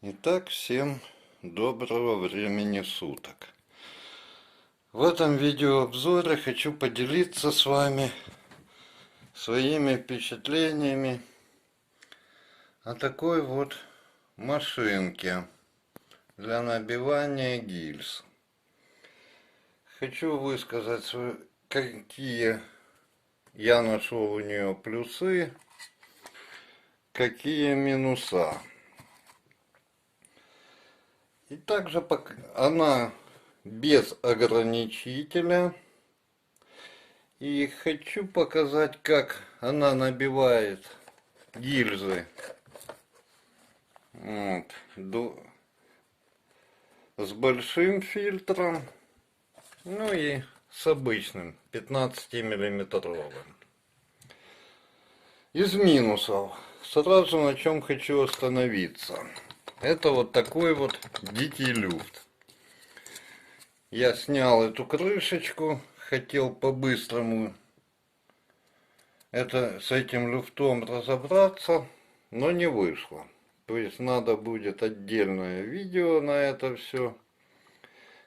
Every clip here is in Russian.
Итак, всем доброго времени суток. В этом видеообзоре хочу поделиться с вами своими впечатлениями о такой вот машинке для набивания гильз. Хочу высказать, какие я нашел у нее плюсы, какие минуса. И также она без ограничителя. И хочу показать, как она набивает гильзы с большим фильтром, ну и с обычным 15-миллиметровым. Из минусов сразу на чем хочу остановиться. Это вот такой вот дикий люфт. Я снял эту крышечку, хотел по-быстрому с этим люфтом разобраться, но не вышло. То есть надо будет отдельное видео на это все,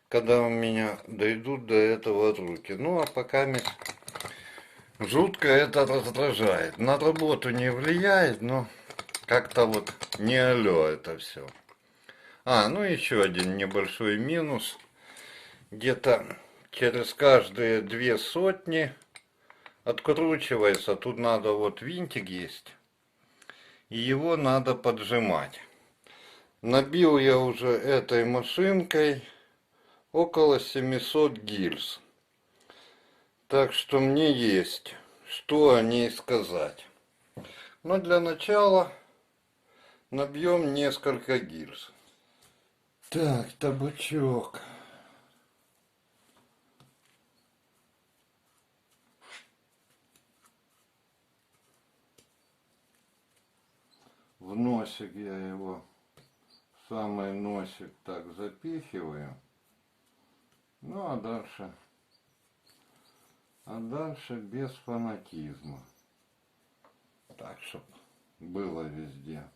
когда у меня дойдут до этого руки. Ну а пока жутко это раздражает. На работу не влияет, но как-то вот не алё это все. Ну еще один небольшой минус. Где-то через каждые 2 сотни откручивается. Тут надо, вот винтик есть, и его надо поджимать. Набил я уже этой машинкой около 700 гильз. Так что мне есть что о ней сказать. Но для начала набьем несколько гильз. Так, табачок. В носик я его, в самый носик так запихиваю. Ну а дальше без фанатизма. Так, чтобы было везде.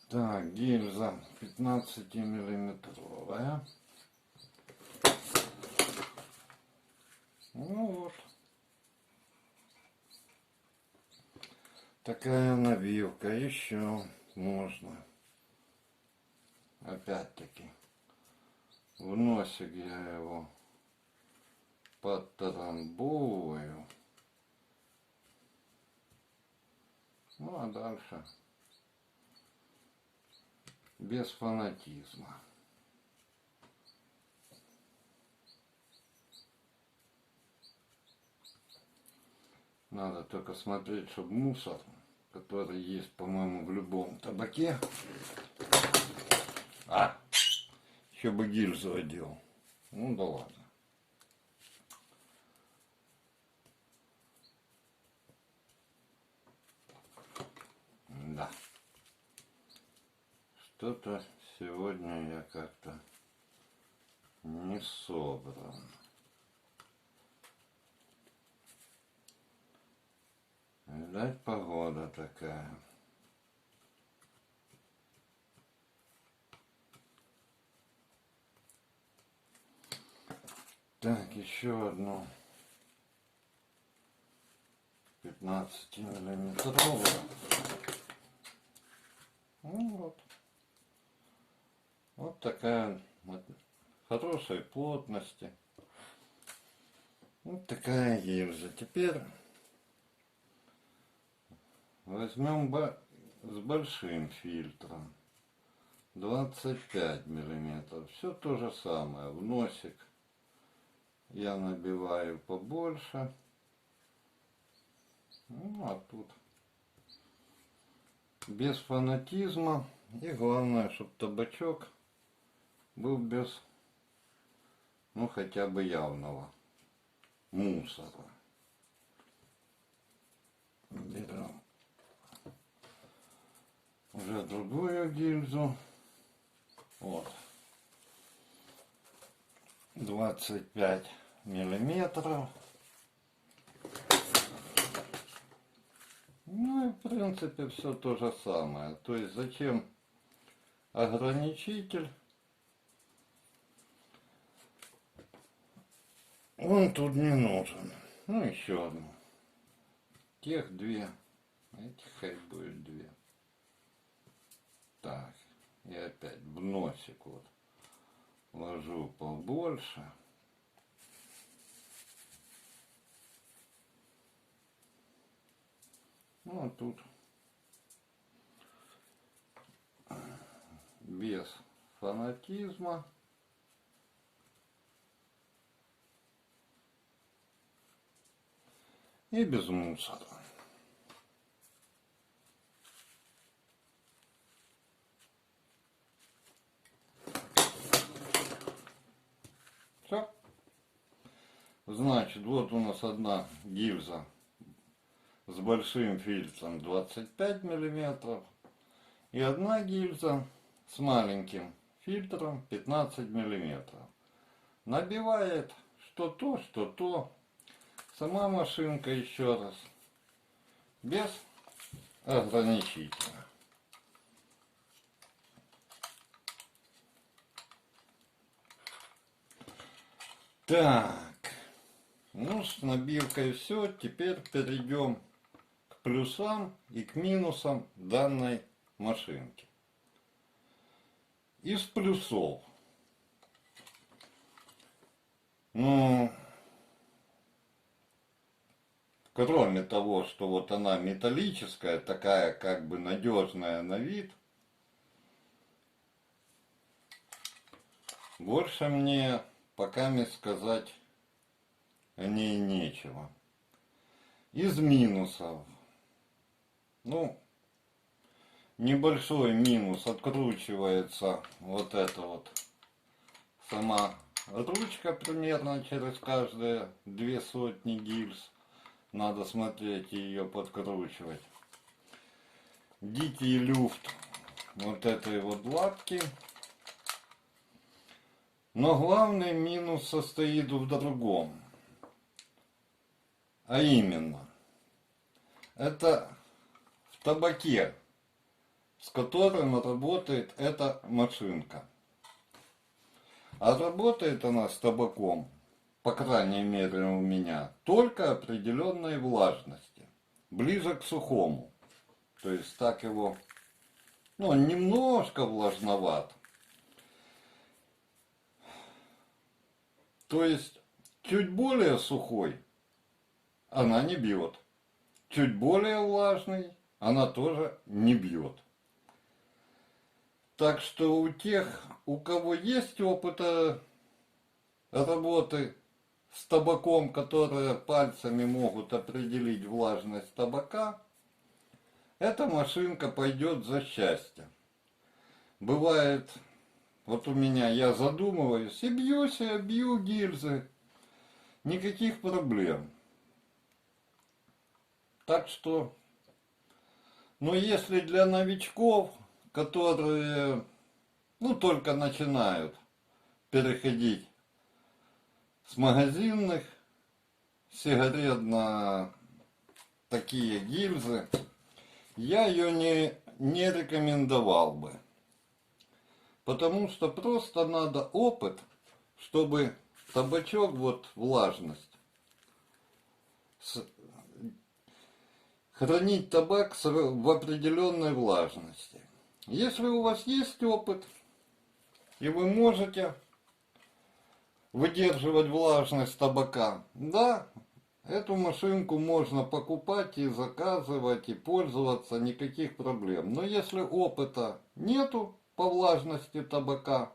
Так, гильза 15-миллиметровая. Ну вот. Такая набивка. Еще можно. Опять-таки. В носик я его подтрамбовываю. Ну а дальше без фанатизма. Надо только смотреть, чтобы мусор, который есть, по-моему, в любом табаке, еще бы гильзу одел. Ну да ладно. Да. Что-то сегодня я как-то не собран. Видать, погода такая. Так, еще одну 15-миллиметровую. Ну вот. Вот такая вот, хорошей плотности. Вот такая гильза. Теперь возьмем с большим фильтром. 25 миллиметров. Все то же самое. В носик я набиваю побольше. Ну а тут без фанатизма. И главное, чтобы табачок был без, ну хотя бы явного мусора. Берем уже другую гильзу. Вот. 25 миллиметров. Ну принципе, все то же самое. То есть, зачем ограничитель? Он тут не нужен. Ну, еще одну. Тех две. Этих хай будет две. Так. И опять в носик вот ложу побольше. Ну, а тут без фанатизма. И без мусора. Все. Значит, вот у нас одна гильза с большим фильтром 25 миллиметров и одна гильза с маленьким фильтром 15 миллиметров. Набивает что то, что то. Сама машинка, еще раз, без ограничителя. Так, ну с набивкой все. Теперь перейдем к плюсам и к минусам данной машинки. Из плюсов. Ну, кроме того, что вот она металлическая, такая как бы надежная на вид, больше мне пока мне сказать о ней нечего. Из минусов. Ну, небольшой минус, откручивается вот эта вот сама ручка примерно через каждые 200 гильз. Надо смотреть и ее подкручивать. Дикий люфт вот этой вот лапки. Но главный минус состоит в другом. А именно, это в табаке, с которым работает эта машинка. А работает она с табаком, по крайней мере у меня, только определенной влажности, ближе к сухому. То есть так его, ну, немножко влажноват. То есть чуть более сухой она не бьет. Чуть более влажный она тоже не бьет. Так что у тех, у кого есть опыта работы с табаком, которые пальцами могут определить влажность табака, эта машинка пойдет за счастье. Бывает, вот у меня, я задумываюсь и бьюсь, я бью гильзы, никаких проблем. Так что, но если для новичков, которые, ну, только начинают переходить с магазинных сигарет на такие гильзы, я ее не рекомендовал бы. Потому что просто надо опыт, чтобы табачок, вот влажность, хранить табак в определенной влажности. Если у вас есть опыт, и вы можете выдерживать влажность табака, да, эту машинку можно покупать и заказывать, и пользоваться, никаких проблем. Но если опыта нету по влажности табака,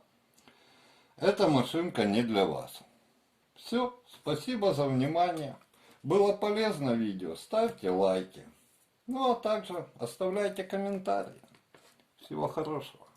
эта машинка не для вас. Все, спасибо за внимание. Было полезно видео, ставьте лайки. Ну а также оставляйте комментарии. Всего хорошего.